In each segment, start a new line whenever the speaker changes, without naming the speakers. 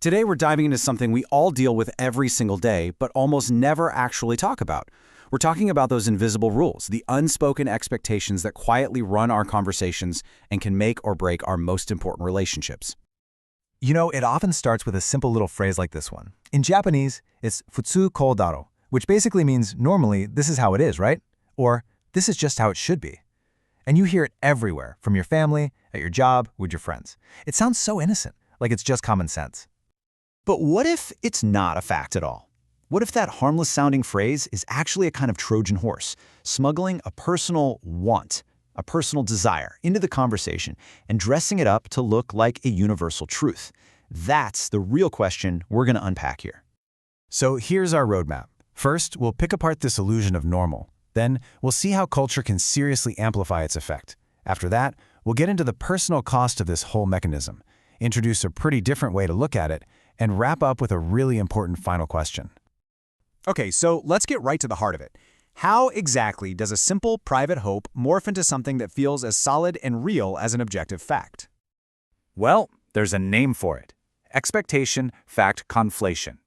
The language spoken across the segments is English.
Today we're diving into something we all deal with every single day, but almost never actually talk about. We're talking about those invisible rules, the unspoken expectations that quietly run our conversations and can make or break our most important relationships.
You know, it often starts with a simple little phrase like this one. In Japanese, it's futsu ko daro, which basically means normally this is how it is, right? Or this is just how it should be. And you hear it everywhere, from your family, at your job, with your friends. It sounds so innocent, like it's just common sense.
But what if it's not a fact at all? What if that harmless-sounding phrase is actually a kind of Trojan horse, smuggling a personal want, a personal desire, into the conversation and dressing it up to look like a universal truth? That's the real question we're going to unpack here.
So here's our roadmap. First, we'll pick apart this illusion of normal. Then, we'll see how culture can seriously amplify its effect. After that, we'll get into the personal cost of this whole mechanism, introduce a pretty different way to look at it, and wrap up with a really important final question.
Okay, so let's get right to the heart of it. How exactly does a simple private hope morph into something that feels as solid and real as an objective fact?
Well, there's a name for it. Expectation-fact conflation.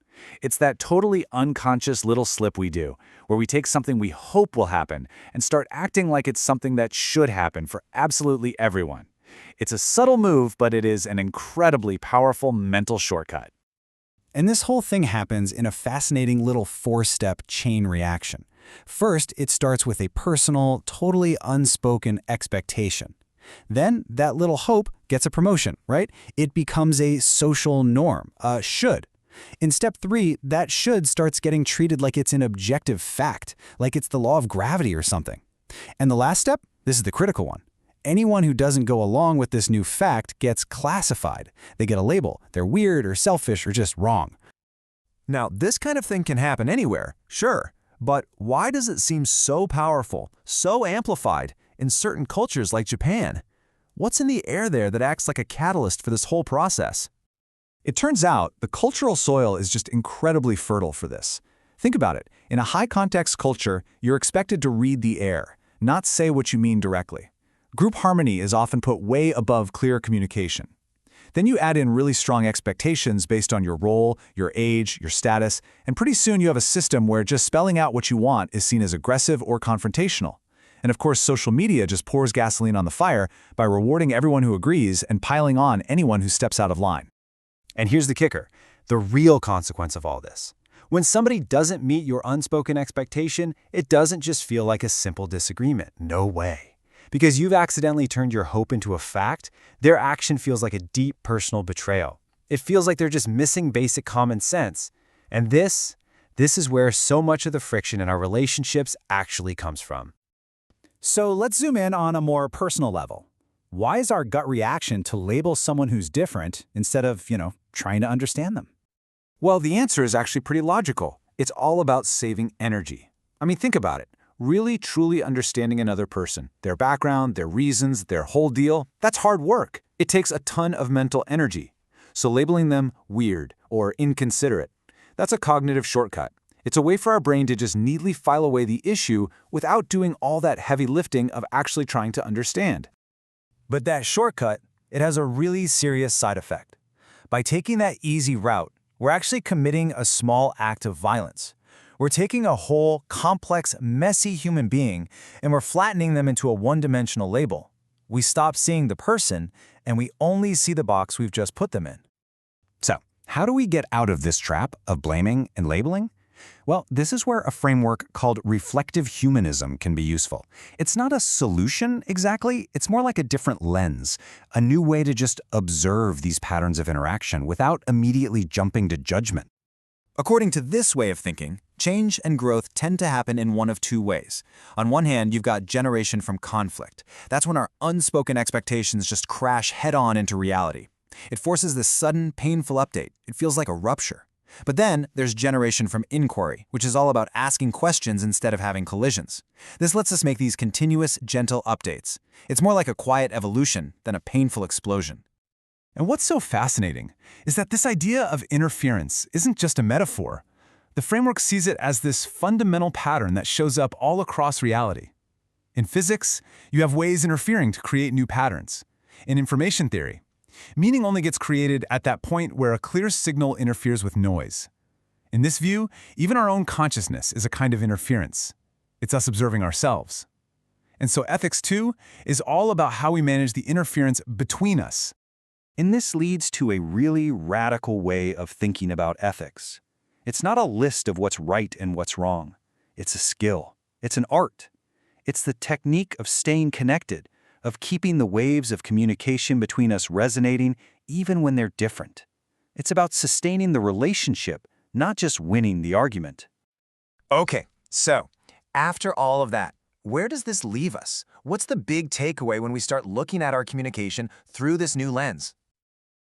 It's that totally unconscious little slip we do, where we take something we hope will happen and start acting like it's something that should happen for absolutely everyone. It's a subtle move, but it is an incredibly powerful mental shortcut.
And this whole thing happens in a fascinating little four-step chain reaction. First, it starts with a personal, totally unspoken expectation. Then, that little hope gets a promotion, right? It becomes a social norm, a should. In step 3, that should starts getting treated like it's an objective fact, like it's the law of gravity or something. And the last step, this is the critical one. Anyone who doesn't go along with this new fact gets classified. They get a label. They're weird or selfish or just wrong.
Now, this kind of thing can happen anywhere, sure, but why does it seem so powerful, so amplified in certain cultures like Japan? What's in the air there that acts like a catalyst for this whole process?
It turns out the cultural soil is just incredibly fertile for this. Think about it. In a high-context culture, you're expected to read the air, not say what you mean directly. Group harmony is often put way above clear communication. Then you add in really strong expectations based on your role, your age, your status, and pretty soon you have a system where just spelling out what you want is seen as aggressive or confrontational. And of course, social media just pours gasoline on the fire by rewarding everyone who agrees and piling on anyone who steps out of line.
And here's the kicker, the real consequence of all this. When somebody doesn't meet your unspoken expectation, it doesn't just feel like a simple disagreement. No way. Because you've accidentally turned your hope into a fact, their action feels like a deep personal betrayal. It feels like they're just missing basic common sense. And this is where so much of the friction in our relationships actually comes from.
So let's zoom in on a more personal level. Why is our gut reaction to label someone who's different instead of, trying to understand them?
Well, the answer is actually pretty logical. It's all about saving energy. I mean, think about it. Really, truly understanding another person, their background, their reasons, their whole deal, that's hard work. It takes a ton of mental energy. So labeling them weird or inconsiderate, that's a cognitive shortcut. It's a way for our brain to just neatly file away the issue without doing all that heavy lifting of actually trying to understand.
But that shortcut, it has a really serious side effect. By taking that easy route, we're actually committing a small act of violence. We're taking a whole, complex, messy human being and we're flattening them into a one-dimensional label. We stop seeing the person and we only see the box we've just put them in.
So, how do we get out of this trap of blaming and labeling? Well, this is where a framework called reflective humanism can be useful. It's not a solution exactly, it's more like a different lens, a new way to just observe these patterns of interaction without immediately jumping to judgment.
According to this way of thinking, change and growth tend to happen in one of two ways. On one hand, you've got generation from conflict. That's when our unspoken expectations just crash head-on into reality. It forces this sudden, painful update. It feels like a rupture. But then there's generation from inquiry, which is all about asking questions instead of having collisions. This lets us make these continuous, gentle updates. It's more like a quiet evolution than a painful explosion.
And what's so fascinating is that this idea of interference isn't just a metaphor. The framework sees it as this fundamental pattern that shows up all across reality. In physics, you have waves interfering to create new patterns. In information theory,
Meaning only gets created at that point where a clear signal interferes with noise. In this view, even our own consciousness is a kind of interference. It's us observing ourselves. And so ethics, too, is all about how we manage the interference between us.
And this leads to a really radical way of thinking about ethics. It's not a list of what's right and what's wrong. It's a skill. It's an art. It's the technique of staying connected, of keeping the waves of communication between us resonating even when they're different. It's about sustaining the relationship, not just winning the argument.
Okay, so after all of that, where does this leave us? What's the big takeaway when we start looking at our communication through this new lens?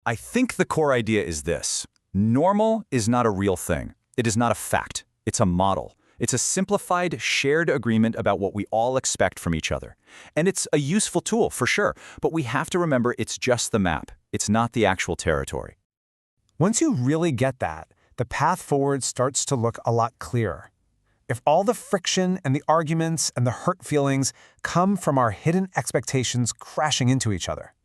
I think the core idea is this. Normal is not a real thing. It is not a fact. It's a model. It's a simplified, shared agreement about what we all expect from each other. And it's a useful tool, for sure, but we have to remember it's just the map. It's not the actual territory.
Once you really get that, the path forward starts to look a lot clearer. If all the friction and the arguments and the hurt feelings come from our hidden expectations crashing into each other,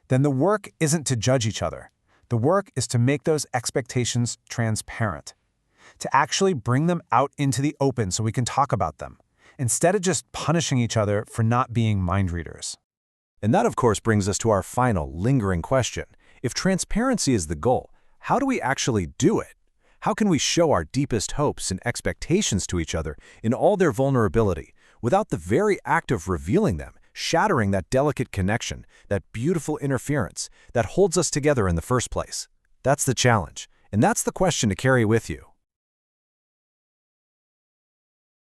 then the work isn't to judge each other. The work is to make those expectations transparent, to actually bring them out into the open so we can talk about them, instead of just punishing each other for not being mind readers.
And that, of course, brings us to our final, lingering question. If transparency is the goal, how do we actually do it? How can we show our deepest hopes and expectations to each other in all their vulnerability, without the very act of revealing them, shattering that delicate connection, that beautiful interference that holds us together in the first place? That's the challenge, and that's the question to carry with you.